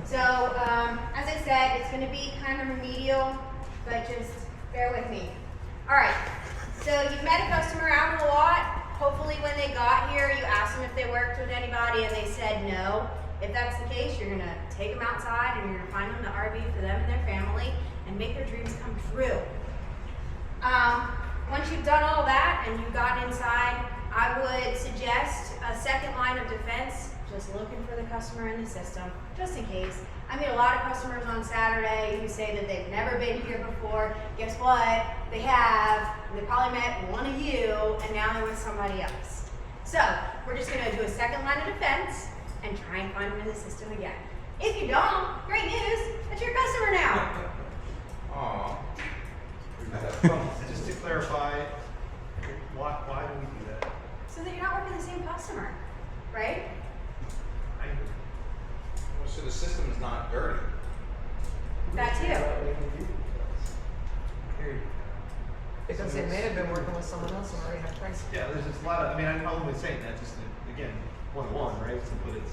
So, as I said, it's going to be kind of remedial, but just bear with me. All right, so you've met a customer out in the lot. Hopefully when they got here, you asked them if they worked with anybody and they said no. If that's the case, you're going to take them outside and you're going to find them the RV for them and their family and make their dreams come true. Once you've done all that and you've gotten inside, I would suggest a second line of defense, just looking for the customer in the system, just in case. I meet a lot of customers on Saturday who say that they've never been here before. Guess what? They have. They probably met one of you, and now they're with somebody else. So we're just going to do a second line of defense and try and find them in the system again. If you don't, great news, that's your customer now. Aww. Just to clarify, why do we do that? So that you're not working the same customer, right? Well, so the system is not dirty. That too. Because they may have been working with someone else and already have pricing. Yeah, there's just a lot of, I'm only saying that just to, again, one-on-one, right? So, but it's,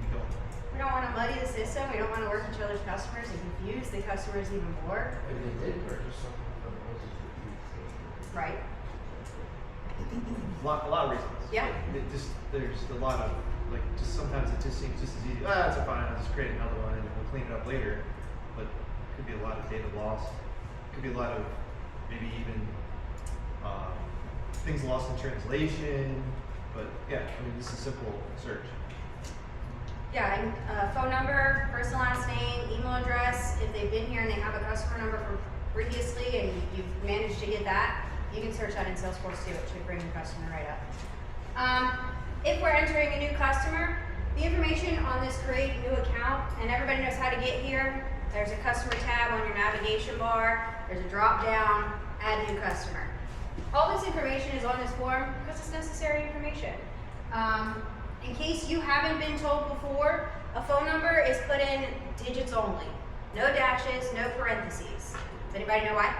we don't. We don't want to muddy the system. We don't want to work each other's customers and confuse the customers even more. If they did purchase something from us, Right. A lot of reasons. Yeah. There's a lot of, like, just sometimes it just seems just as easy, it's fine, I'll just create another one and we'll clean it up later. But it could be a lot of data loss. It could be a lot of maybe even things lost in translation. But yeah, this is simple search. Yeah, and phone number, first and last name, email address. If they've been here and they have a customer number from previously and you've managed to get that, you can search that in Salesforce too. It should bring your customer right up. If we're entering a new customer, the information on this create new account, and everybody knows how to get here. There's a customer tab on your navigation bar. There's a drop down, add new customer. All this information is on this form because it's necessary information. In case you haven't been told before, a phone number is put in digits only. No dashes, no parentheses. Does anybody know why?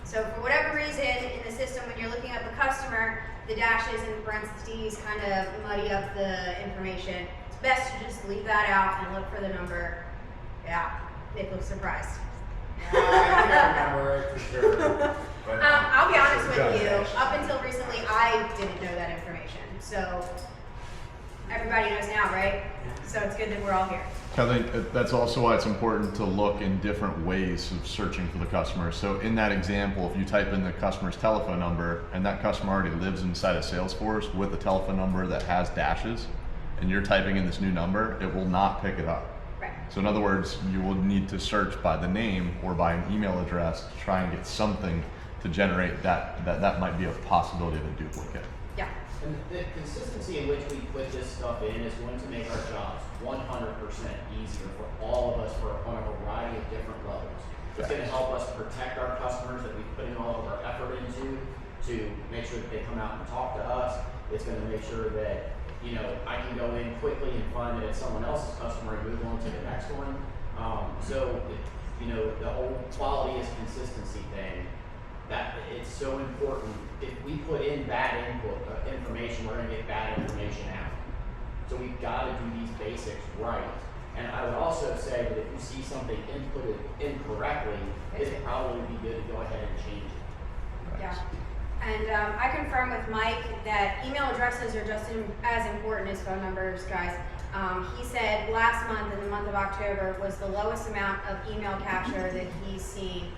So for whatever reason in the system when you're looking up a customer, the dashes and the parentheses kind of muddy up the information. It's best to just leave that out and look for the number. Yeah, Nick looks surprised. I can't remember it for sure. But, I'll be honest with you, up until recently I didn't know that information. So everybody knows now, right? So it's good that we're all here. I think that's also why it's important to look in different ways of searching for the customer. So in that example, if you type in the customer's telephone number and that customer already lives inside of Salesforce with a telephone number that has dashes, and you're typing in this new number, it will not pick it up. Right. So in other words, you will need to search by the name or by an email address to try and get something to generate that might be a possibility of a duplicate. Yeah. And the consistency in which we put this stuff in is going to make our jobs 100% easier for all of us on a variety of different levels. It's going to help us protect our customers that we've put in all of our effort into to make sure that they come out and talk to us. It's going to make sure that, I can go in quickly and find that it's someone else's customer and move on to the next one. The whole quality is consistency thing, that it's so important. If we put in bad information, we're going to get bad information out. So we've got to do these basics right. And I would also say that if you see something inputted incorrectly, it'd probably be good to go ahead and change it. Yeah. And I confirm with Mike that email addresses are just as important as phone numbers, guys. He said last month, in the month of October, was the lowest amount of email capture that he's seen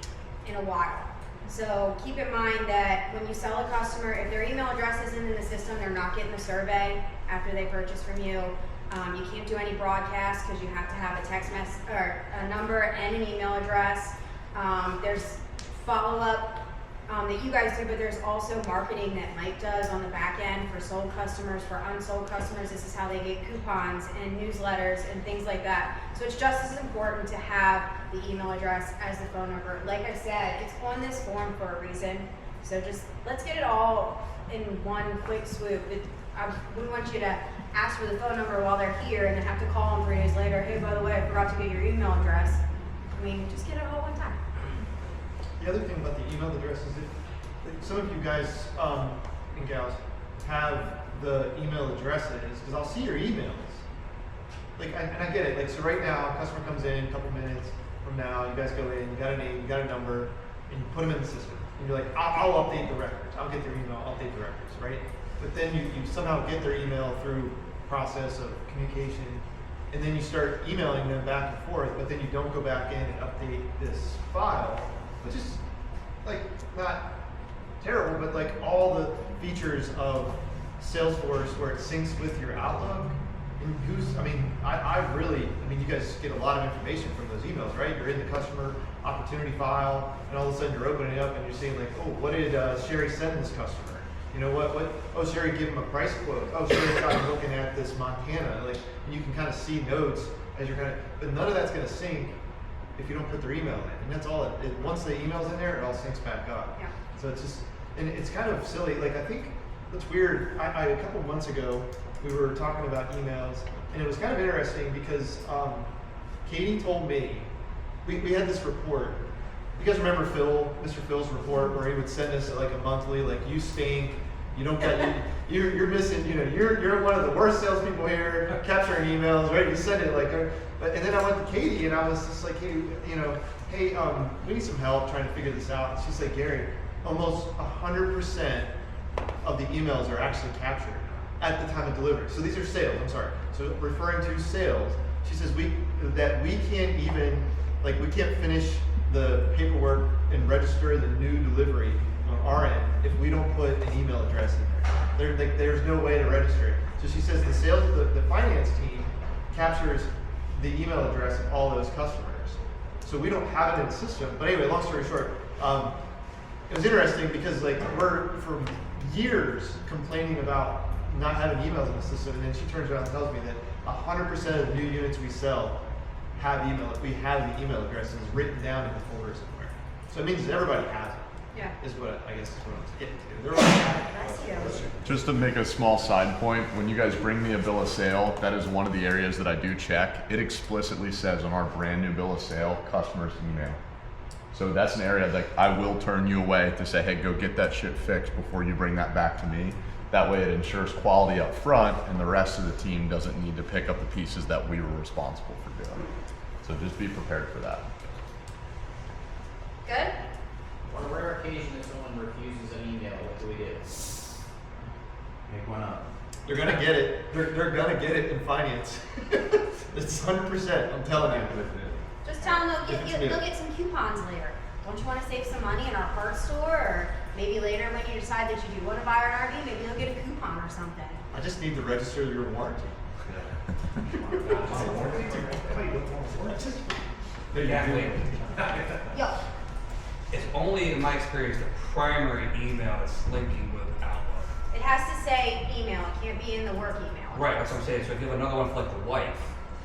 in a while. So keep in mind that when you sell a customer, if their email address isn't in the system, they're not getting a survey after they purchase from you. You can't do any broadcasts because you have to have a text message or a number and an email address. There's follow-up that you guys do, but there's also marketing that Mike does on the back end for sold customers, for unsold customers. This is how they get coupons and newsletters and things like that. So it's just as important to have the email address as the phone number. Like I said, it's on this form for a reason. So just let's get it all in one quick swoop. We want you to ask for the phone number while they're here and then have to call them 3 days later. Hey, by the way, I forgot to get your email address. Just get it all one time. The other thing about the email address is that some of you guys and gals have the email addresses, because I'll see your emails, like, and I get it. Like, so right now, customer comes in a couple minutes from now. You guys go in. You got a name. You got a number, and you put them in the system. And you're like, I'll update the records. I'll get their email. I'll update the records, right? But then you somehow get their email through process of communication, and then you start emailing them back and forth. But then you don't go back in and update this file, which is like not terrible, but like all the features of Salesforce where it syncs with your Outlook. And you guys get a lot of information from those emails, right? You're in the customer opportunity file, and all of a sudden you're opening it up and you're seeing like, oh, what did Sherry send this customer? You know what? Oh, Sherry gave him a price quote. Oh, Sherry's got him looking at this Montana. Like, and you can kind of see notes as you're but none of that's going to sync if you don't put their email in. And that's all. Once the email's in there, it all syncs back up. Yeah. So it's just, and it's kind of silly. Like, I think what's weird. A couple of months ago, we were talking about emails, and it was kind of interesting because Katie told me we had this report. You guys remember Mr. Phil's report where he would send us like a monthly, like, you stink, you don't get, you're missing, you're one of the worst salespeople here, capturing emails, right? You send it like, and then I went to Katie and I was just like, hey, we need some help trying to figure this out. And she's like, Gary, almost 100% of the emails are actually captured at the time of delivery. So these are sales, I'm sorry. So referring to sales, she says we can't even, like, we can't finish the paperwork and register the new delivery on our end if we don't put an email address in there. There's no way to register it. So she says the finance team captures the email address of all those customers. So we don't have it in the system. But anyway, long story short, it was interesting because like we're for years complaining about not having emails in the system, and then she turns around and tells me that 100% of the new units we sell have email. We have the email addresses written down in the folder somewhere. So it means everybody has it. Yeah. Is what I guess is what I'm getting to. They're all That's you. Just to make a small side point, when you guys bring me a bill of sale, that is one of the areas that I do check. It explicitly says on our brand new bill of sale, customer's email. So that's an area that I will turn you away to say, hey, go get that shit fixed before you bring that back to me. That way it ensures quality up front, and the rest of the team doesn't need to pick up the pieces that we were responsible for doing. So just be prepared for that. Good? On a rare occasion that someone refuses an email, what do we do? Make one up. They're gonna get it. They're gonna get it in finance. It's 100%. I'm telling you. Just tell them they'll get some coupons later. Don't you want to save some money in our parts store? Or maybe later when you decide that you do want to buy an RV, maybe you'll get a coupon or something. I just need to register your warranty. Yo, It's only, in my experience, the primary email that's linking with Outlook. it has to say email. It can't be in the work email. Right, that's what I'm saying. So if you have another one for like the wife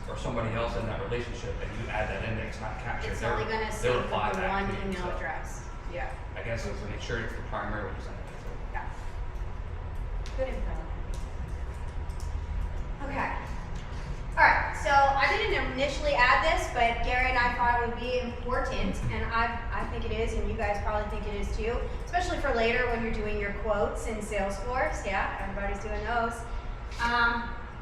or somebody else in that relationship and you add that in there, it's not captured. It's only going to they'll sync with reply the back one to you, email so address. Yeah. I guess it's make sure it's the primary one you send it to. Yeah. Good info. Okay. All right. So I didn't initially add this, but Gary and I thought it would be important, and I think it is, and you guys probably think it is too, especially for later when you're doing your quotes in Salesforce. Yeah, everybody's doing those.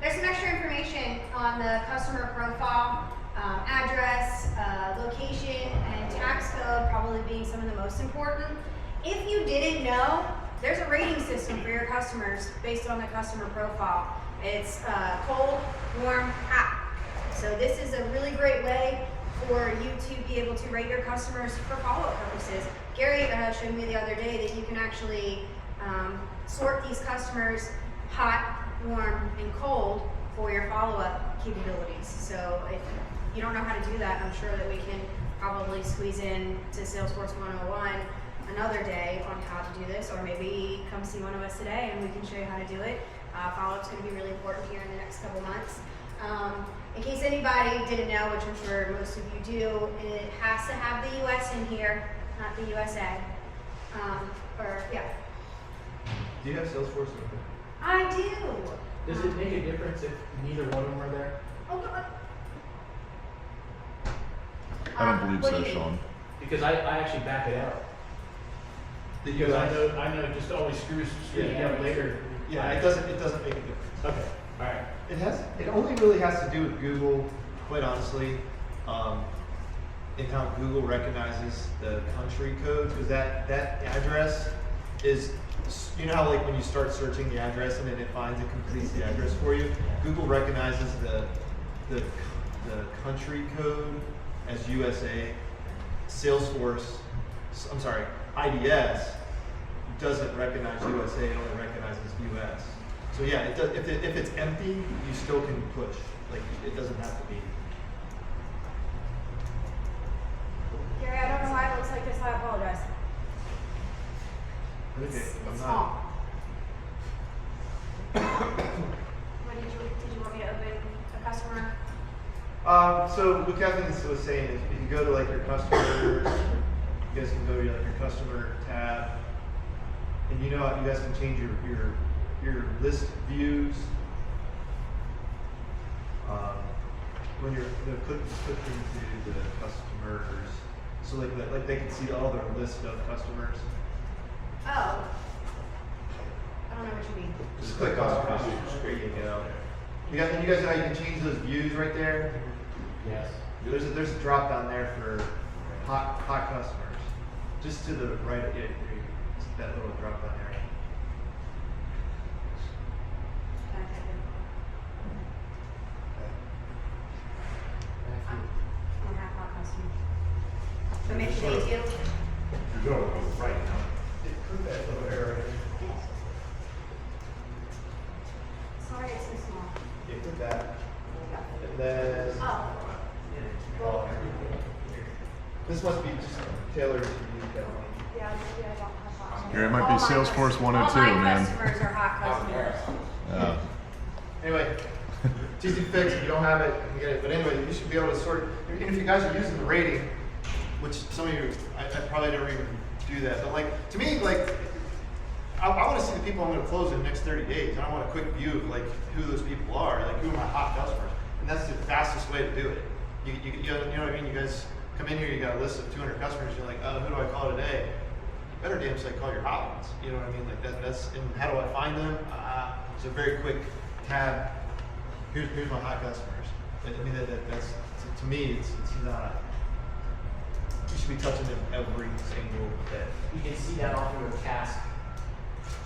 There's some extra information on the customer profile, address, location, and tax code probably being some of the most important. If you didn't know, there's a rating system for your customers based on the customer profile. It's cold, warm, hot. So this is a really great way for you to be able to rate your customers for follow-up purposes. Gary showed me the other day that you can actually sort these customers hot, warm, and cold for your follow-up capabilities. So if you don't know how to do that, I'm sure that we can probably squeeze in to Salesforce 101 another day on how to do this, or maybe come see one of us today and we can show you how to do it. Follow-up's going to be really important here in the next couple months. In case anybody didn't know, which I'm sure most of you do, it has to have the US in here, not the USA. Do you have Salesforce open? I do. Does it make a difference if neither one of them are there? Oh, God. I don't believe what so, do you mean? Sean. Because I actually back it out. Because I know it just always screws me up later. Yeah, it doesn't make a difference. Okay, alright. It only really has to do with Google, quite honestly, and how Google recognizes the country codes, because that address is, you know how like when you start searching the address and then it finds and completes the address for you? Google recognizes the country code as USA. IDS doesn't recognize USA, it only recognizes US. So yeah, it does, if it's empty, you still can push. Like, it doesn't have to be. Gary, I don't know why it looks like this, I apologize. Okay, It's I'm small. not. What did you want me to open a customer? So what Kathleen was saying is, if you go to like your customers, you guys can go to like your customer tab, and you know how you guys can change your list views. When you're click into the customers, so like they can see all their list of customers. Oh. I don't know what you mean. Just click on customers. There you go. You guys know you can change those views right there. Yes. There's a drop down there for hot customers. Just to the right of it, that little drop down there. I don't have hot customer. So make sure they do. You go right now. Put that little arrow in. Sorry, it's so small. Yeah, put that. And then Oh. Well, this must be just tailored to you, Kathleen. yeah, maybe I don't have hot customers. Here, it might be All my Salesforce 102, all my man. customers are hot customers. Anyway, it's easy to fix. If you don't have it, you can get it. But anyway, you should be able to sort. And if you guys are using the rating, which some of you, I probably never even do that. But like to me, like I want to see the people I'm going to close in the next 30 days. I want a quick view of like who those people are, like who are my hot customers, and that's the fastest way to do it. You know what I mean? You guys come in here, you got a list of 200 customers. You're like, oh, who do I call today? You better damn sight call your hot ones. You know what I mean? Like that's and how do I find them? It's a very quick tab. Here's my hot customers. I mean that's to me it's not. You should be touching them every single day. You can see that off your task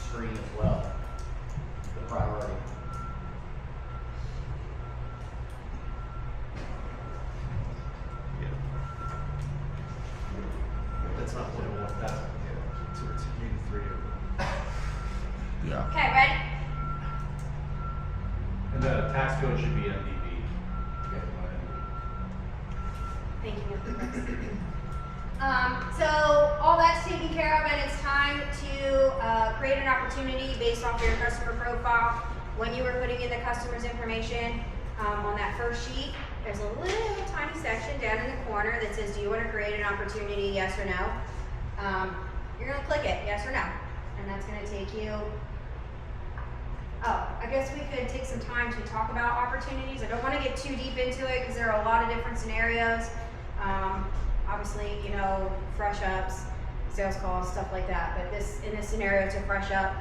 screen as well. The priority. Yeah. That's not what I want. That's it's maybe 3 of them. Yeah. Okay, ready? And the tax code should be MDB. Thank you. So all that's taken care of, and it's time to create an opportunity based off your customer profile. When you were putting in the customer's information on that first sheet, there's a little tiny section down in the corner that says, do you want to create an opportunity, yes or no? You're going to click it, yes or no, and that's going to take you. Oh, I guess we could take some time to talk about opportunities. I don't want to get too deep into it because there are a lot of different scenarios. Obviously, you know, fresh ups, sales calls, stuff like that. But in this scenario, it's a fresh up.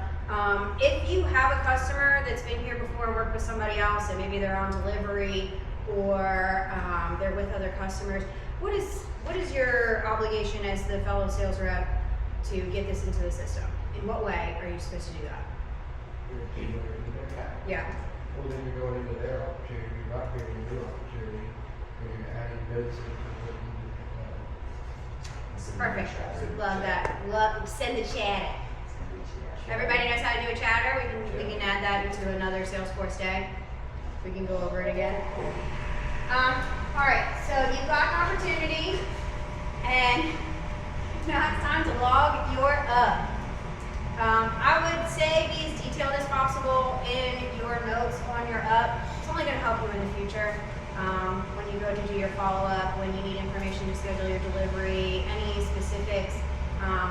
If you have a customer that's been here before, worked with somebody else, and maybe they're on delivery or they're with other customers, what is your obligation as the fellow sales rep to get this into the system? In what way are you supposed to do that? You're into their Yeah. well, then you're going into their opportunity, you're not creating a new opportunity, and you're adding notes to what Perfect. Love that. Send the chatter. Everybody knows how to do a chatter. We can add that into another Salesforce day. We can go over it again. All right. So you've got an opportunity, and now it's time to log your up. I would say be as detailed as possible in your notes on your up. It's only going to help you in the future. When you go to do your follow-up, when you need information to schedule your delivery, any specifics,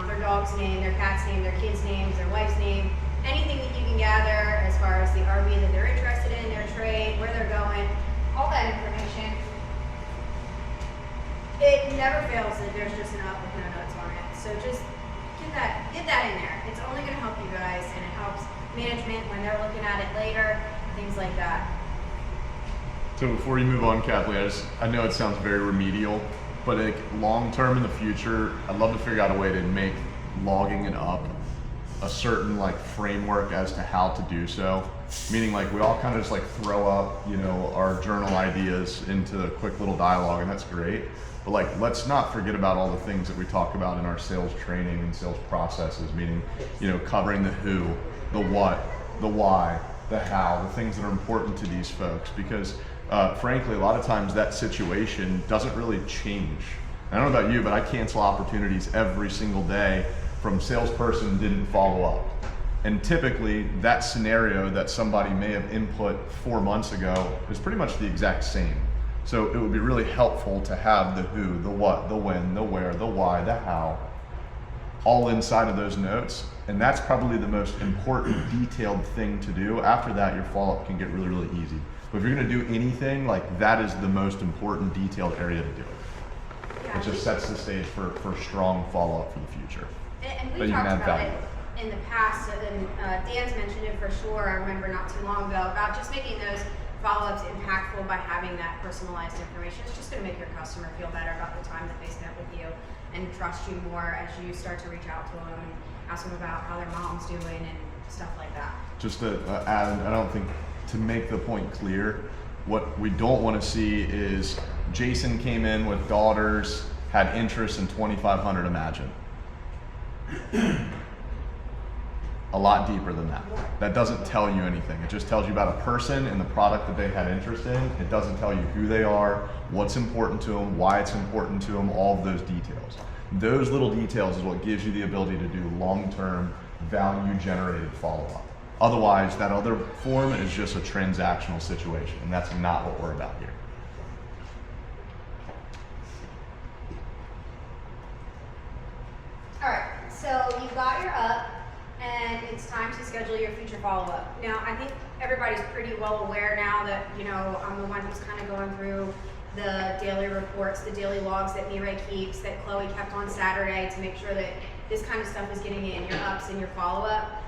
their dog's name, their cat's name, their kid's names, their wife's name, anything that you can gather as far as the RV that they're interested in, their trade, where they're going, all that information. It never fails that there's just an up with no notes on it. So just get that in there. It's only going to help you guys, and it helps management when they're looking at it later, things like that. So before you move on, Kathleen, I know it sounds very remedial, but like long term in the future, I'd love to figure out a way to make logging it up a certain like framework as to how to do so. Meaning like we all kind of just like throw up, you know, our journal ideas into a quick little dialogue, and that's great. But like, let's not forget about all the things that we talk about in our sales training and sales processes, meaning, you know, covering the who, the what, the why, the how, the things that are important to these folks. Because frankly, a lot of times that situation doesn't really change. I don't know about you, but I cancel opportunities every single day from salesperson didn't follow up. And typically that scenario that somebody may have input 4 months ago is pretty much the exact same. So it would be really helpful to have the who, the what, the when, the where, the why, the how, all inside of those notes. And that's probably the most important detailed thing to do. After that, your follow-up can get really, really easy. But if you're gonna do anything, like that is the most important detailed area to do it. Yeah, It just sets the stage for strong follow-up for the future. And But we you can talked add about value. it in the past, and Dan's mentioned it for sure. I remember not too long ago about just making those follow-ups impactful by having that personalized information. It's just going to make your customer feel better about the time that they spent with you and trust you more as you start to reach out to them and ask them about how their mom's doing and stuff like that. Just to add, I don't think, to make the point clear, what we don't want to see is Jason came in with daughters, had interest in 2,500 Imagine. A lot deeper than that. That doesn't tell you anything. It just tells you about a person and the product that they had interest in. It doesn't tell you who they are, what's important to them, why it's important to them, all of those details. Those little details is what gives you the ability to do long-term value-generated follow-up. Otherwise, that other form is just a transactional situation, and that's not what we're about here. All right, so you've got your up, and it's time to schedule your future follow-up. Now, I think everybody's pretty well aware now that, you know, I'm the one who's kind of going through the daily reports, the daily logs that Mireille keeps, that Chloe kept on Saturday to make sure that this kind of stuff is getting in, your ups and your follow-up.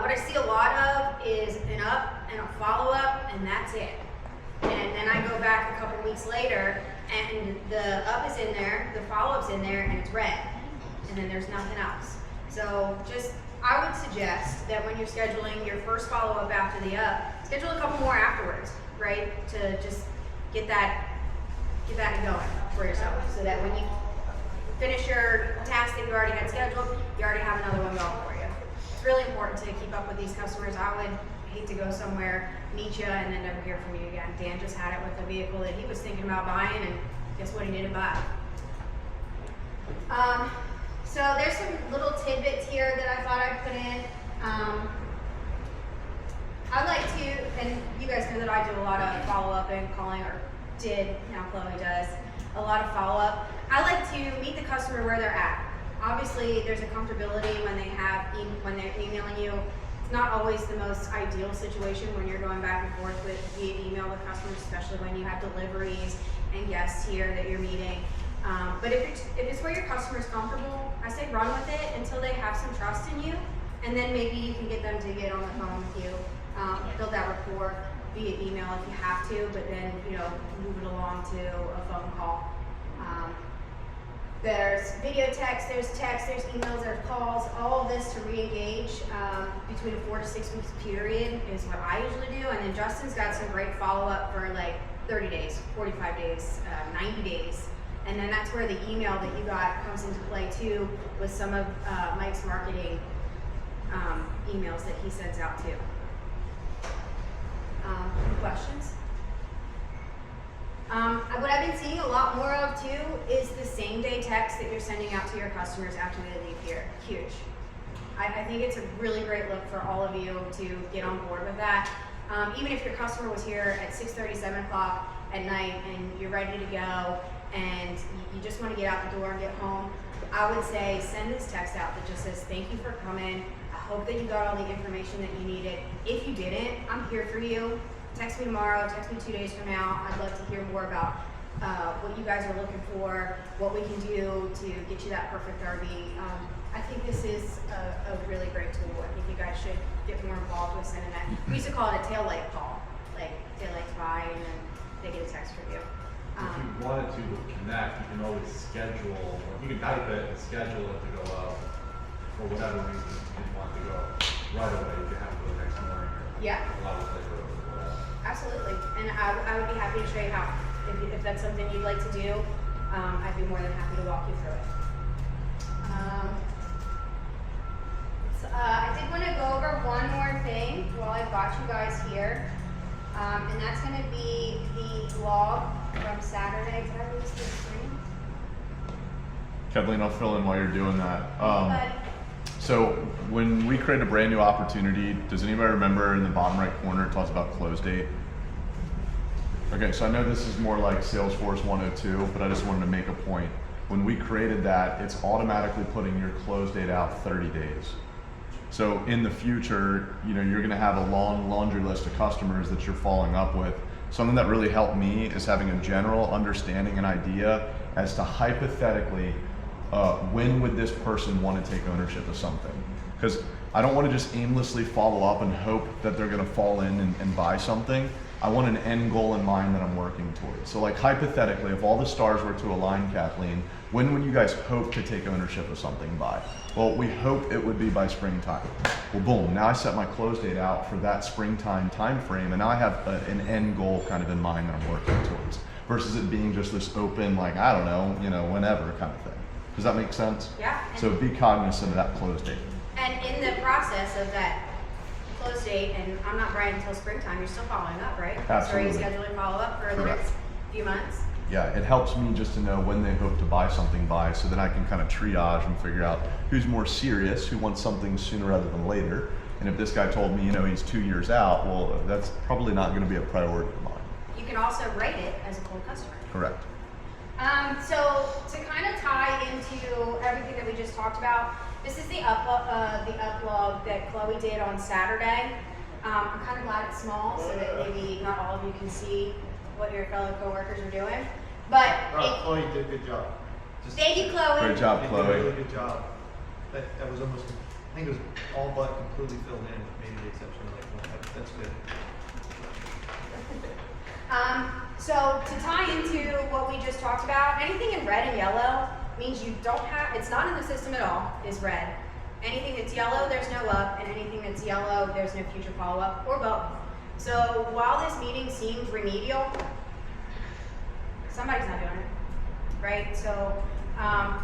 What I see a lot of is an up and a follow-up, and that's it. And then I go back a couple weeks later, and the up is in there, the follow-up's in there, and it's red. And then there's nothing else. So just, I would suggest that when you're scheduling your first follow-up after the up, schedule a couple more afterwards, right? To just get that going for yourself, so that when you finish your task that you already had scheduled, you already have another one going for you. It's really important to keep up with these customers. I would hate to go somewhere, meet you, and then never hear from you again. Dan just had it with a vehicle that he was thinking about buying, and guess what he didn't buy? So there's some little tidbits here that I thought I'd put in. I'd like to, and you guys know that I do a lot of follow-up and calling, or did, now Chloe does, a lot of follow-up. I like to meet the customer where they're at. Obviously, there's a comfortability when when they're emailing you. It's not always the most ideal situation when you're going back and forth via email with customers, especially when you have deliveries and guests here that you're meeting. But if it's where your customer's comfortable, I say run with it until they have some trust in you, and then maybe you can get them to get on the phone with you, build that rapport via email if you have to, but then, you know, move it along to a phone call. There's video text, there's emails, there's calls, all of this to re-engage between a 4 to 6 weeks period is what I usually do. And then Justin's got some great follow-up for like 30 days, 45 days, 90 days. And then that's where the email that you got comes into play too, with some of Mike's marketing emails that he sends out too. Any questions? What I've been seeing a lot more of too is the same day text that you're sending out to your customers after they leave here. Huge. I think it's a really great look for all of you to get on board with that. Even if your customer was here at 6:30, 7 o'clock at night and you're ready to go and you just want to get out the door and get home, I would say send this text out that just says, thank you for coming. I hope that you got all the information that you needed. If you didn't, I'm here for you. Text me tomorrow, text me 2 days from now. I'd love to hear more about what you guys are looking for, what we can do to get you that perfect RV. I think this is a really great tool. I think you guys should get more involved with sending that. We used to call it a tail light call, like tail lights by, and then they get a text from you. If you wanted to connect, you can always schedule, or you can type it and schedule it to go out for whatever reason you didn't want to go right away. You can have to go next morning or Yeah. a lot later or whatever. Absolutely, and I would be happy to show you how. If that's something you'd like to do, I'd be more than happy to walk you through it. I did want to go over one more thing while I've got you guys here, and that's going to be the log from Saturday. Did I lose the screen? Kathleen, I'll fill in while you're doing that. But So when we create a brand new opportunity, does anybody remember in the bottom right corner it talks about close date? Okay, so I know this is more like Salesforce 102, but I just wanted to make a point. When we created that, it's automatically putting your close date out 30 days. So in the future, you're gonna have a long laundry list of customers that you're following up with. Something that really helped me is having a general understanding and idea as to hypothetically, when would this person want to take ownership of something? Because I don't want to just aimlessly follow up and hope that they're going to fall in and buy something. I want an end goal in mind that I'm working towards. So like hypothetically, if all the stars were to align, Kathleen, when would you guys hope to take ownership of something by? Well, we hope it would be by springtime. Well, boom, now I set my close date out for that springtime time frame, and now I have an end goal kind of in mind that I'm working towards, versus it being just this open, like, I don't know, whenever kind of thing. Does that make sense? yeah. So be cognizant of that close date. And in the process of that close date, and I'm not right until springtime, you're still following up, right? Absolutely. So are you scheduling follow-up for the Correct. next few months? Yeah, it helps me just to know when they hope to buy something by, so then I can kind of triage and figure out who's more serious, who wants something sooner rather than later. And if this guy told me, he's 2 years out, well, that's probably not going to be a priority of mine. You can also rate it as a cold customer. Correct. So to kind of tie into everything that we just talked about, this is the upload that Chloe did on Saturday. I'm kind of glad it's small so that maybe not all of you can see what your fellow coworkers are doing. But Chloe did a good job. thank you, Chloe. Great job, You did a Chloe. really good job. That was almost, I think it was all but completely filled in, with maybe the exception of like one. That's good. So to tie into what we just talked about, anything in red and yellow means you don't have, it's not in the system at all, is red. Anything that's yellow, there's no up, and anything that's yellow, there's no future follow-up, or both. So while this meeting seemed remedial, somebody's not doing it, right? So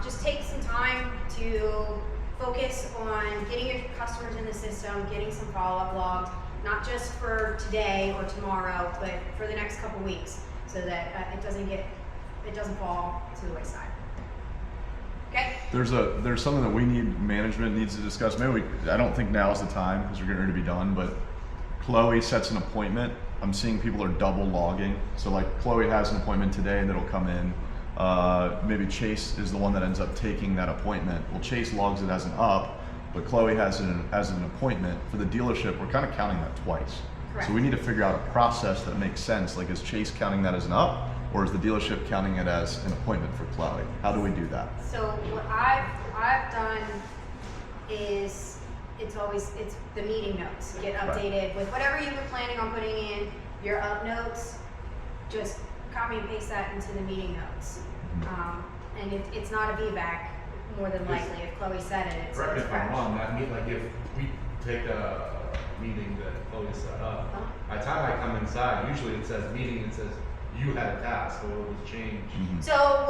just take some time to focus on getting your customers in the system, getting some follow-up logs, not just for today or tomorrow, but for the next couple weeks, so that it doesn't fall to the wayside. Okay? There's something that management needs to discuss. Maybe I don't think now is the time because we're getting ready to be done, but Chloe sets an appointment. I'm seeing people are double logging. So like Chloe has an appointment today that'll come in. Maybe Chase is the one that ends up taking that appointment. Well, Chase logs it as an up, but Chloe has it as an appointment. For the dealership, we're kind of counting that twice. Correct. So we need to figure out a process that makes sense. Like, is Chase counting that as an up, or is the dealership counting it as an appointment for Chloe? How do we do that? So what I've done is it's the meeting notes get updated with whatever you were planning on putting in your up notes. Just copy and paste that into the meeting notes. And it's not a VBAC more than likely. If Chloe said it, it's Correct me if I'm fresh. wrong, that mean, like if we take a meeting that Chloe set up, by the time I come inside, usually it says meeting, it says you had a task, or it was changed. So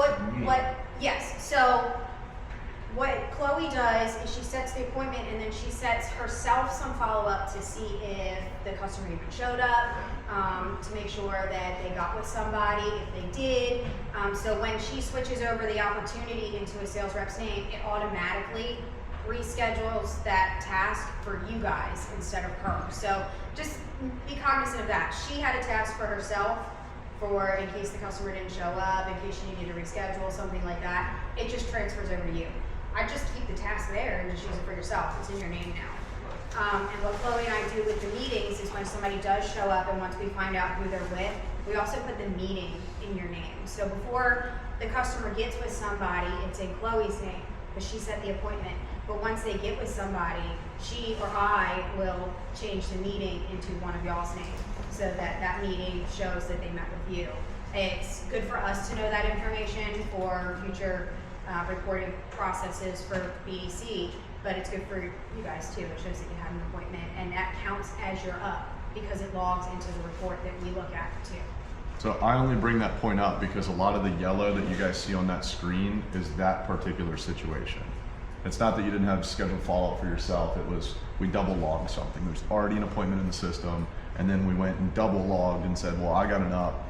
what Chloe does is she sets the appointment and then she sets herself some follow-up to see if the customer even showed up, to make sure that they got with somebody, if they did. So when she switches over the opportunity into a sales rep's name, it automatically reschedules that task for you guys instead of her. So just be cognizant of that. She had a task for herself for in case the customer didn't show up, in case she needed to reschedule, something like that. It just transfers over to you. I just keep the task there and just use it for yourself. It's in your name now. And what Chloe and I do with the meetings is when somebody does show up and once we find out who they're with, we also put the meeting in your name. So before the customer gets with somebody, it's in Chloe's name. because she set the appointment. But once they get with somebody, she or I will change the meeting into one of y'all's names, so that that meeting shows that they met with you. It's good for us to know that information for future reporting processes for BDC, but it's good for you guys too. It shows that you had an appointment, and that counts as you're up because it logs into the report that we look at too. So I only bring that point up because a lot of the yellow that you guys see on that screen is that particular situation. It's not that you didn't have scheduled follow-up for yourself. It was, we double logged something. There's already an appointment in the system, and then we went and double logged and said, well, I got an up.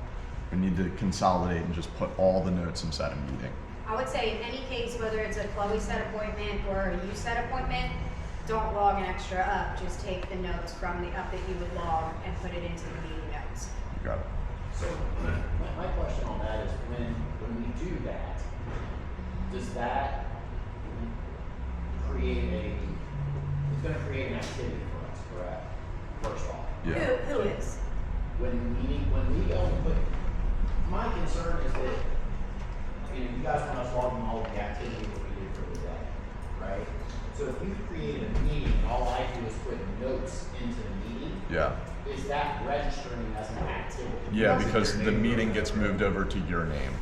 We need to consolidate and just put all the notes inside a meeting. I would say in any case, whether it's a Chloe set appointment or a you set appointment, don't log an extra up. Just take the notes from the up that you would log and put it into the meeting notes. You got it. So my question on that is when we do that, does that it's gonna create an activity for us, correct? First off. Yeah. Who is? When we go and put, my concern is that, you guys want us logging all of the activity that we did for the day, right? So if you've created a meeting and all I do is put notes into the meeting, Yeah. is that registering as an activity? Yeah, because the meeting gets moved over to your name.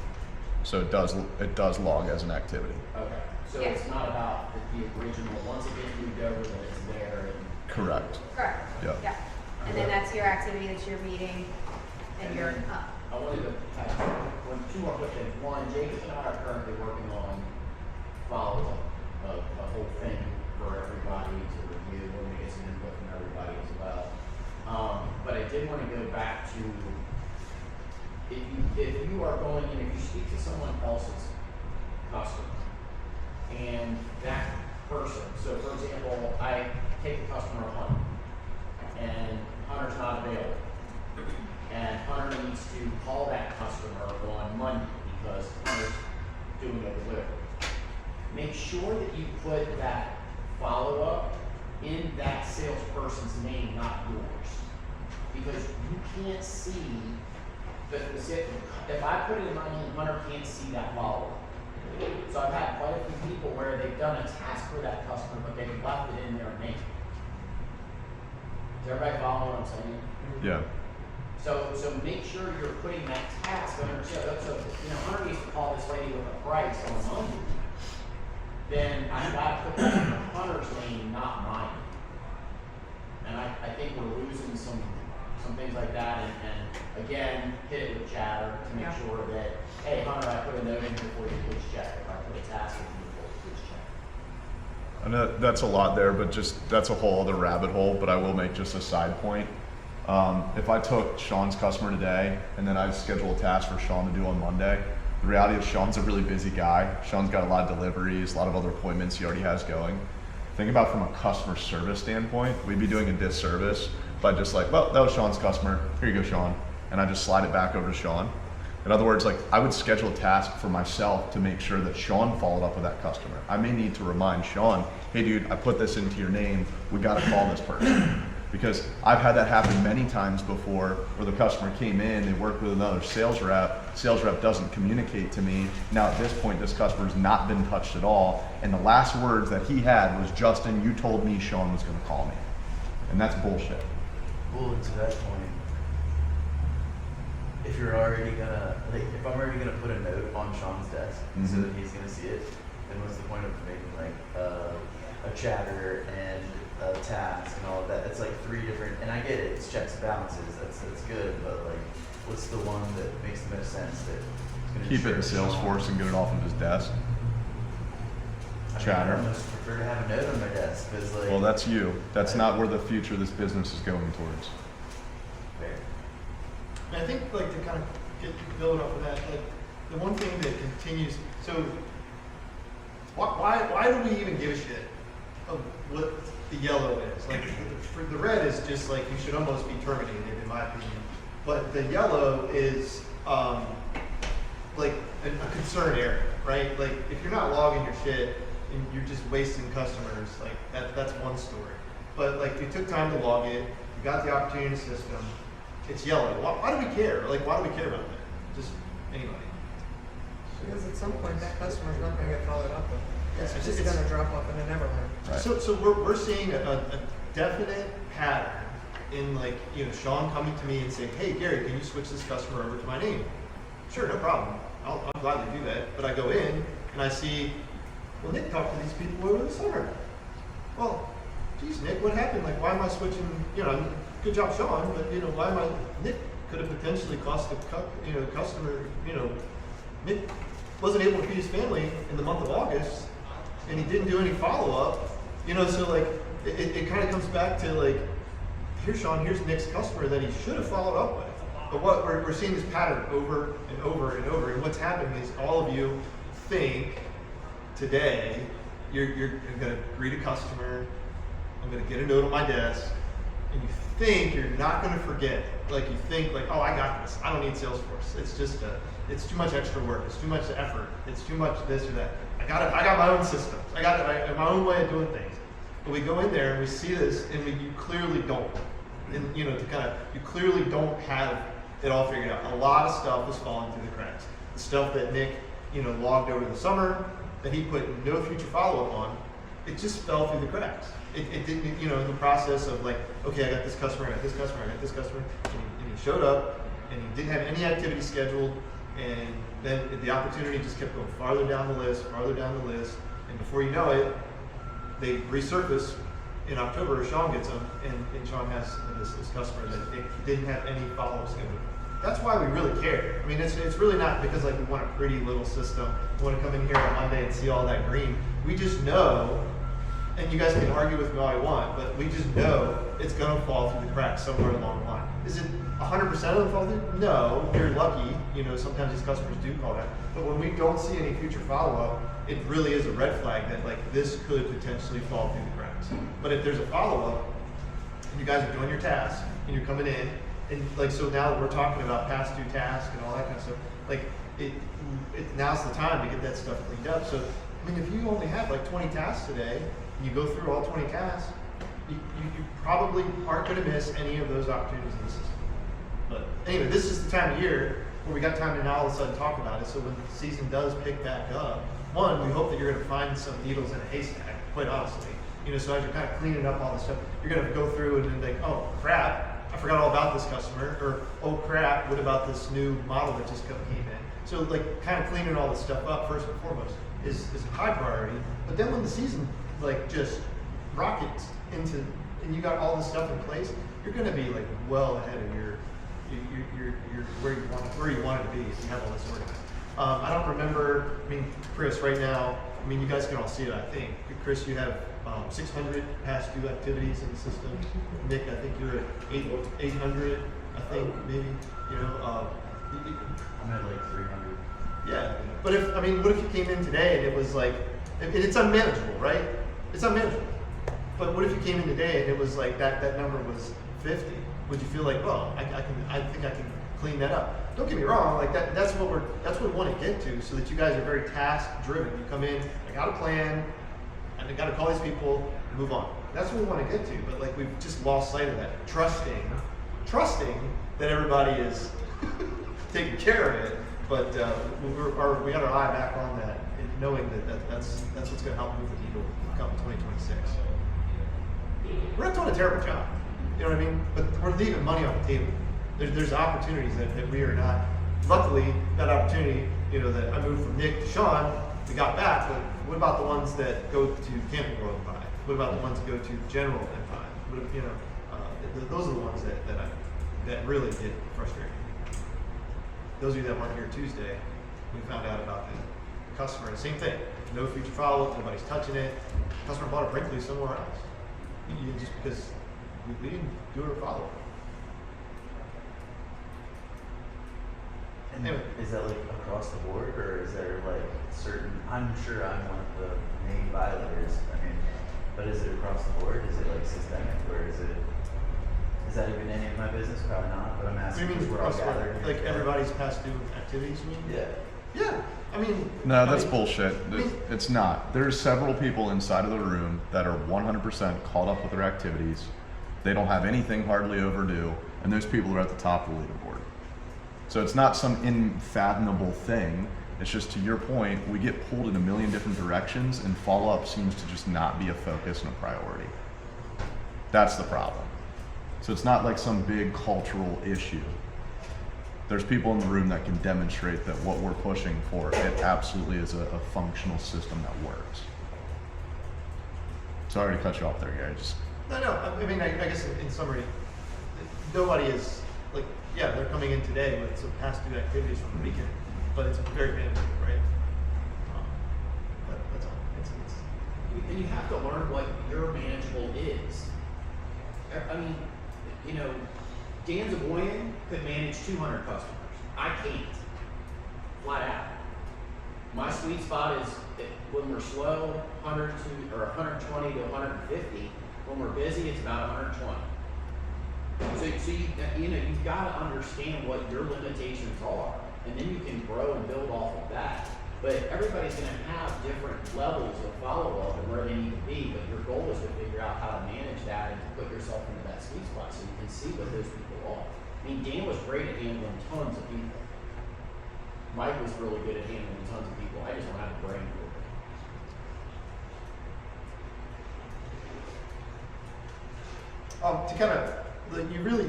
So it does log as an activity. Okay, so Yeah. it's not about the original, once it gets moved over, that it's there and. Correct. Correct. Yeah. Yeah. And then that's your activity, that's your meeting, and you're up. I wanted to have two more quick things. One, Jacob and I are currently working on follow-up of a whole thing for everybody to review. We're gonna get some input from everybody as well. But I did want to go back to, if you are going and if you speak to someone else's customer and that person, so for example, I take a customer Hunter and Hunter's not available. And Hunter needs to call that customer on Monday because Hunter's doing a delivery. Make sure that you put that follow-up in that salesperson's name, not yours. Because you can't see if I put it in my name, Hunter can't see that follow-up. So I've had quite a few people where they've done a task for that customer, but they've left it in their name. Is everybody following what I'm saying? Yeah. So make sure you're putting that task under, so Hunter needs to call this lady with a price on Monday. Then I've got to put that in Hunter's name, not mine. And I think we're losing some things like that, and again, hit it with chatter to make sure that, hey Hunter, I put a note in before you please check. If I put a task in before you please check. I know that's a lot there, but that's a whole other rabbit hole, but I will make just a side point. If I took Sean's customer today and then I schedule a task for Sean to do on Monday, the reality is Sean's a really busy guy. Sean's got a lot of deliveries, a lot of other appointments he already has going. Think about from a customer service standpoint, we'd be doing a disservice by just like, well, that was Sean's customer, here you go Sean, and I just slide it back over to Sean. In other words, like I would schedule a task for myself to make sure that Sean followed up with that customer. I may need to remind Sean, hey dude, I put this into your name, we gotta call this person. Because I've had that happen many times before where the customer came in, they worked with another sales rep doesn't communicate to me. Now at this point, this customer's not been touched at all. And the last words that he had was, Justin, you told me Sean was gonna call me. And that's bullshit. Well, to that point, if you're already gonna, like, if I'm already gonna put a note on Sean's desk so that he's gonna see it, then what's the point of making like a chatter and a task and all of that? It's like three different, and I get it, it's checks and balances, that's good, but like, what's the one that makes the most sense that is gonna Keep it in ensure Salesforce Sean- and get it off of his desk. I mean, Chatter. I almost prefer to have a note on my desk, because like. Well, that's you. That's not where the future of this business is going towards. Fair. And I think like to kind of build off of that, like the one thing that continues, so why do we even give a shit of what the yellow is? Like for the red is just like you should almost be terminated in my opinion, but the yellow is like a concern area, right? Like if you're not logging your shit and you're just wasting customers, like that's one story. But like you took time to log it, you got the opportunity in the system, it's yellow. Why do we care? Like why do we care about that? Just anybody. Because at some point that customer's not gonna get followed up with. It's It's just just- gonna drop off in the Neverland. Right. So we're seeing a definite pattern in like, Sean coming to me and saying, hey, Gary, can you switch this customer over to my name? Sure, no problem. I'll gladly do that. But I go in and I see, well, Nick talked to these people over the summer. Well, geez, Nick, what happened? Like, why am I switching, good job, Sean, but, why am I, Nick could have potentially cost the customer, Nick wasn't able to feed his family in the month of August, and he didn't do any follow-up, so like, it kind of comes back to like, here's Sean, here's Nick's customer that he should have followed up with. But what we're seeing this pattern over and over and over, and what's happening is all of you think today, you're gonna greet a customer, I'm gonna get a note on my desk, and you think you're not gonna forget. Like you think like, oh, I got this. I don't need Salesforce. It's just it's too much extra work. It's too much effort. It's too much this or that. I got my own systems. I got my own way of doing things. But we go in there and we see this, and you clearly don't. And you clearly don't have it all figured out. A lot of stuff is falling through the cracks. The stuff that Nick, logged over the summer that he put no future follow-up on, it just fell through the cracks. It didn't, in the process of like, okay, I got this customer, I got this customer, I got this customer, and he showed up, and he didn't have any activity scheduled, and then the opportunity just kept going farther down the list, and before you know it, they resurface in October. Sean gets them, and Sean has this customer that didn't have any follow-up scheduled. That's why we really care. I mean, it's really not because like we want a pretty little system. We want to come in here on Monday and see all that green. We just know, and you guys can argue with me all you want, but we just know it's going to fall through the cracks somewhere along the line. Is it 100% of them fall through? No, you're lucky. Sometimes these customers do call that. But when we don't see any future follow-up, it really is a red flag that like this could potentially fall through the cracks. But if there's a follow-up, and you guys are doing your tasks, and you're coming in, and like, so now that we're talking about past due tasks and all that kind of stuff, like now's the time to get that stuff cleaned up. So, I mean, if you only have like 20 tasks today, and you go through all 20 tasks, you probably aren't going to miss any of those opportunities in the system. But anyway, this is the time of year where we got time to now all of a sudden talk about it. So when the season does pick back up, one, we hope that you're going to find some needles in a haystack, quite honestly. So as you're kind of cleaning up all this stuff, you're going to go through and then think, oh crap, I forgot all about this customer, or oh crap, what about this new model that just came in? So like kind of cleaning all this stuff up first and foremost is a high priority. But then when the season like just rockets into, and you got all this stuff in place, you're going to be like well ahead of your where you want it to be if you have all this organized. I don't remember. I mean, Chris, right now, I mean, you guys can all see it. I think, Chris, you have 600 past due activities in the system. Nick, I think you're at 800. I think maybe. I'm at like 300. Yeah, but what if you came in today and it was like, it's unmanageable, right? It's unmanageable. But what if you came in today and it was like that number was 50? Would you feel like, well, I think I can clean that up? Don't get me wrong, like that's what we want to get to, so that you guys are very task driven. You come in, I got a plan, and I got to call these people, and move on. That's what we want to get to. But like we've just lost sight of that. Trusting that everybody is taking care of it. But we got our eye back on that, and knowing that's what's going to help move the needle come 2026. We're not doing a terrible job, you know what I mean? But we're leaving money on the table. There's opportunities that we are not. Luckily, that opportunity, that I moved from Nick to Sean, we got back. But what about the ones that go to Camping World and buy? What about the ones that go to General and buy? Those are the ones that really get frustrating. Those of you that weren't here Tuesday, we found out about the customer. The same thing. No future follow-up. Nobody's touching it. Customer bought a Beckleys somewhere else. Just because we didn't do a follow-up. And Anyway. is that like across the board, or is there like certain? I'm sure I'm one of the main violators. But is it across the board? Is it like systemic, or is that even any of my business? Probably not. But I'm asking because we're all gathered. Like everybody's past due activities, you mean? Yeah. Yeah. No, that's bullshit. It's not. There's several people inside of the room that are 100% caught up with their activities. They don't have anything hardly overdue, and those people are at the top of the leaderboard. So it's not some unfathomable thing. It's just, to your point, we get pulled in a million different directions, and follow-up seems to just not be a focus and a priority. That's the problem. So it's not like some big cultural issue. There's people in the room that can demonstrate that what we're pushing for, it absolutely is a functional system that works. Sorry to cut you off there, Gary. Just No, I mean, I guess in summary, nobody is, like, yeah, they're coming in today with some past due activities from the weekend, but it's very manageable, right? That's all. And you have to learn what your manageable is. I mean, you know, Dan Zaboyan could manage 200 customers. I can't. Flat out. My sweet spot is when we're slow, 100 to, or 120 to 150. When we're busy, it's about 120. So you know, you've got to understand what your limitations are, and then you can grow and build off of that. But everybody's going to have different levels of follow-up and where they need to be, but your goal is to figure out how to manage that and to put yourself into that sweet spot so you can see what those people are. I mean, Dan was great at handling tons of people. Mike was really good at handling tons of people. I just don't have a brain for it. To kind of, like, you really,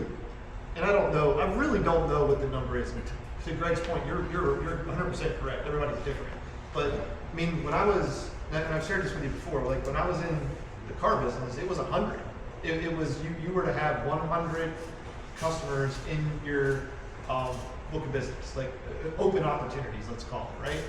and I really don't know what the number is. To Greg's point, you're 100% correct. Everybody's different. But I mean, when I was, and I've shared this with you before, like when I was in the car business, it was 100. It was you were to have 100 customers in your book of business, like open opportunities, let's call it, right?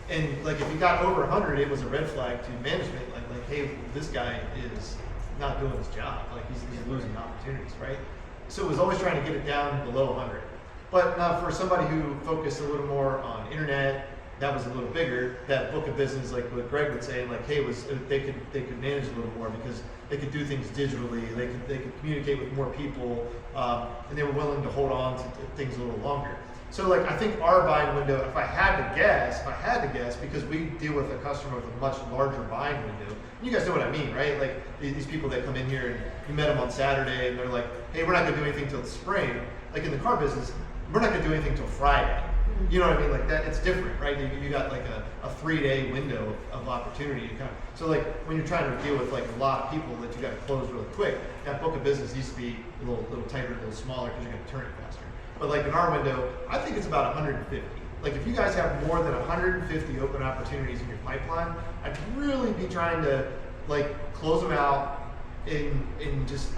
And like if you got over 100, it was a red flag to management, like hey, this guy is not doing his job, like he's losing opportunities, right? So it was always trying to get it down below 100. But now for somebody who focused a little more on internet, that was a little bigger. That book of business, like what Greg would say, like hey, was they could manage a little more because they could do things digitally. They could communicate with more people, and they were willing to hold on to things a little longer. So like I think our buying window, if I had to guess, because we deal with a customer with a much larger buying window. You guys know what I mean, right? Like these people that come in here and you met them on Saturday and they're like, hey, we're not gonna do anything till the spring. Like in the car business, we're not gonna do anything till Friday. You know what I mean? Like that, it's different, right? You got like a 3-day window of opportunity to kind of, so like when you're trying to deal with like a lot of people that you got to close really quick, that book of business needs to be a little tighter, a little smaller because you're gonna turn it faster. But like in our window, I think it's about 150. Like if you guys have more than 150 open opportunities in your pipeline, I'd really be trying to like close them out and just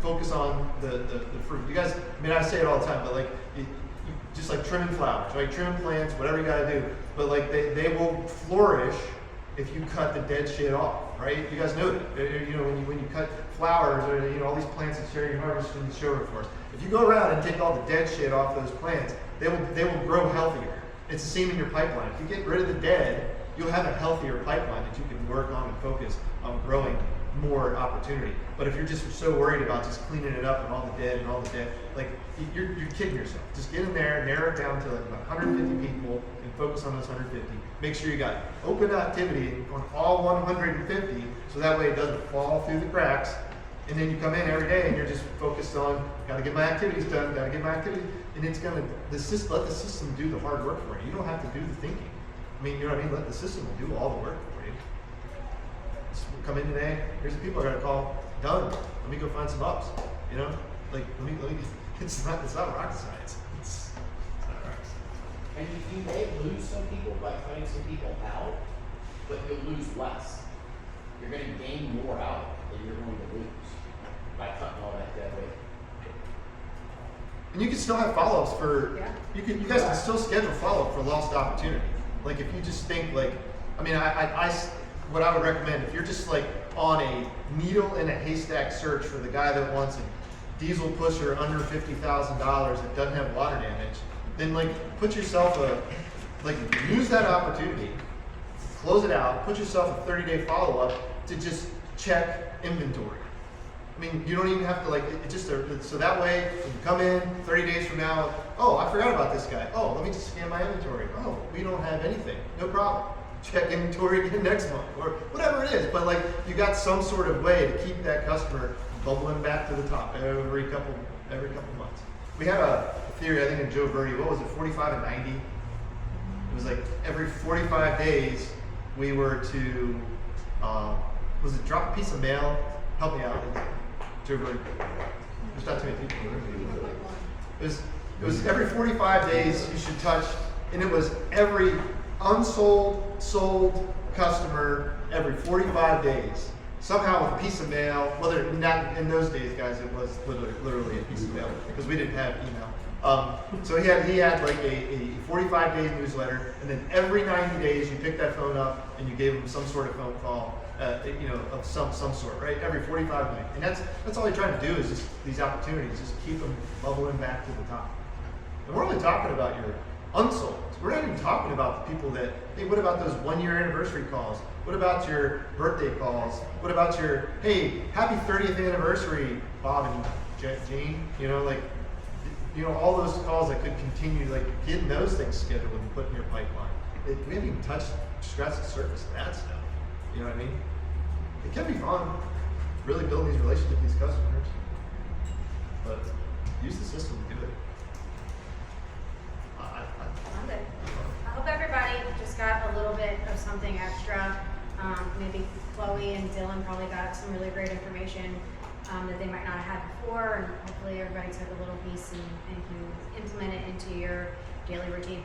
focus on the fruit. You guys, I mean, I say it all the time, but like you just like trimming flowers, right? Trimming plants, whatever you gotta do. But like they will flourish if you cut the dead shit off, right? You guys know that. You know, when you cut flowers or you know all these plants that you're harvesting in the showroom for us. If you go around and take all the dead shit off those plants, they will grow healthier. It's the same in your pipeline. If you get rid of the dead, you'll have a healthier pipeline that you can work on and focus on growing more opportunity. But if you're just so worried about just cleaning it up and all the dead, like you're kidding yourself. Just get in there, narrow it down to like about 150 people and focus on those 150. Make sure you got open activity on all 150 so that way it doesn't fall through the cracks. And then you come in every day and you're just focused on, gotta get my activities done, and it's gonna, let the system do the hard work for you. You don't have to do the thinking. I mean, you know what I mean? Let the system do all the work for you. Just come in today, here's the people I gotta call, done. Let me go find some ups, you know? Like, let me, it's not rocket science. It's not rocket science. And you may lose some people by cutting some people out, but you'll lose less. You're gonna gain more out than you're going to lose by cutting all that dead weight. And you can still have follow-ups for, Yeah. you guys can still schedule follow-up for lost opportunity. Like if you just think like, I mean, what I would recommend, if you're just like on a needle in a haystack search for the guy that wants a diesel pusher under $50,000 that doesn't have water damage, then like put yourself use that opportunity, close it out, put yourself a 30-day follow-up to just check inventory. I mean, you don't even have to like, so that way you come in 30 days from now, oh, I forgot about this guy. Oh, let me just scan my inventory. Oh, we don't have anything. No problem. Check inventory again next month or whatever it is. But like, you got some sort of way to keep that customer bubbling back to the top every couple months. We had a theory, I think in Joe Verdi, what was it, 45 and 90? It was like every 45 days we were to, was it drop a piece of mail? Help me out. There's not too many people. It was every 45 days you should touch, and it was every unsold, sold customer every 45 days. Somehow with a piece of mail, whether not in those days, guys, it was literally a piece of mail because we didn't have email. So he had like a 45-day newsletter, and then every 90 days you picked that phone up and you gave him some sort of phone call, of some sort, right? Every 45 days, and that's all you're trying to do is just these opportunities, just keep them bubbling back to the top. And we're only talking about your unsold. We're not even talking about the people that, hey, what about those 1-year anniversary calls? What about your birthday calls? What about your, hey, happy 30th anniversary, Bob and Jane? All those calls that could continue, like getting those things scheduled and put in your pipeline. We haven't even scratched the surface of that stuff. You know what I mean? It can be fun, really building these relationships with these customers. But use the system to do it. I'm good. I hope everybody just got a little bit of something extra. Maybe Chloe and Dylan probably got some really great information that they might not have had before, and hopefully everybody took a little piece and can implement it into your daily routine.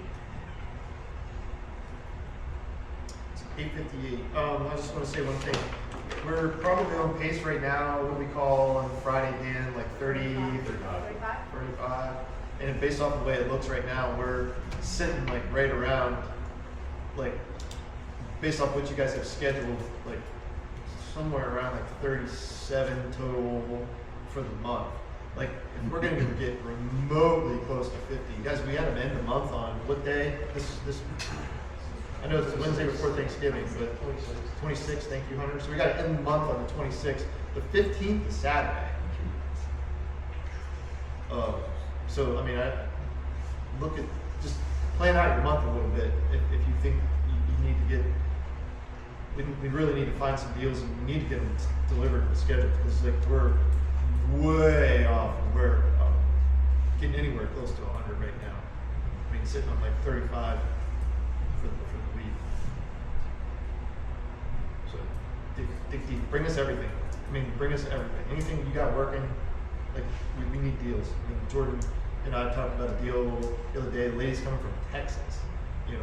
It's 8:58. I just want to say one thing. We're probably on pace right now, what we call on Friday again, like 35. And based off the way it looks right now, we're sitting like right around, like, based off what you guys have scheduled, like somewhere around like 37 total for the month. Like, if we're gonna get remotely close to 50, guys, we had to end the month on what day? This. I know it's Wednesday before Thanksgiving, but 26. Thank you, Hunter. So we got to end the month on the 26th. The 15th is Saturday. So I mean, I look at, just plan out your month a little bit. If you think you need to get, we really need to find some deals, and we need to get them delivered and scheduled, because like we're way off of where getting anywhere close to 100 right now. I mean, sitting on like 35 for the week. So dig deep. Bring us everything. I mean, bring us everything. Anything you got working, like we need deals. I mean, Jordan and I talked about a deal the other day. The lady's coming from Texas, to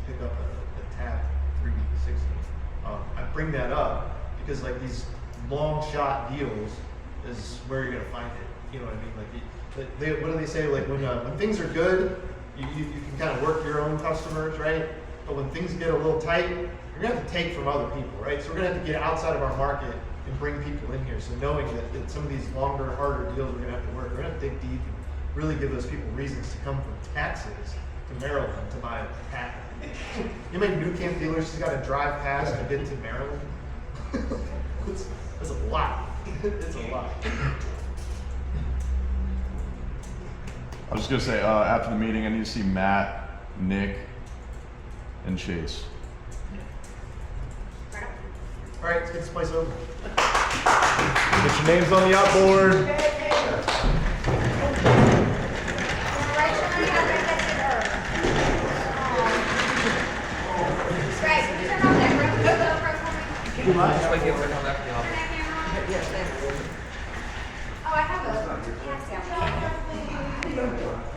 pick up a tab 360. I bring that up because like these long shot deals is where you're gonna find it. You know what I mean? Like what do they say? Like when things are good, you can kind of work your own customers, right? But when things get a little tight, you're gonna have to take from other people, right? So we're gonna have to get outside of our market and bring people in here. So knowing that some of these longer, harder deals we're gonna have to work, we're gonna have to dig deep and really give those people reasons to come from Texas to Maryland to buy a tab. You know how many New Camp dealers just gotta drive past to get to Maryland? It's a lot. It's a lot. I was just gonna say, after the meeting, I need to see Matt, Nick, and Chase. All right, let's get this place over. Get your names on the outboard. Just like if they're not back in the office. Oh, I have a.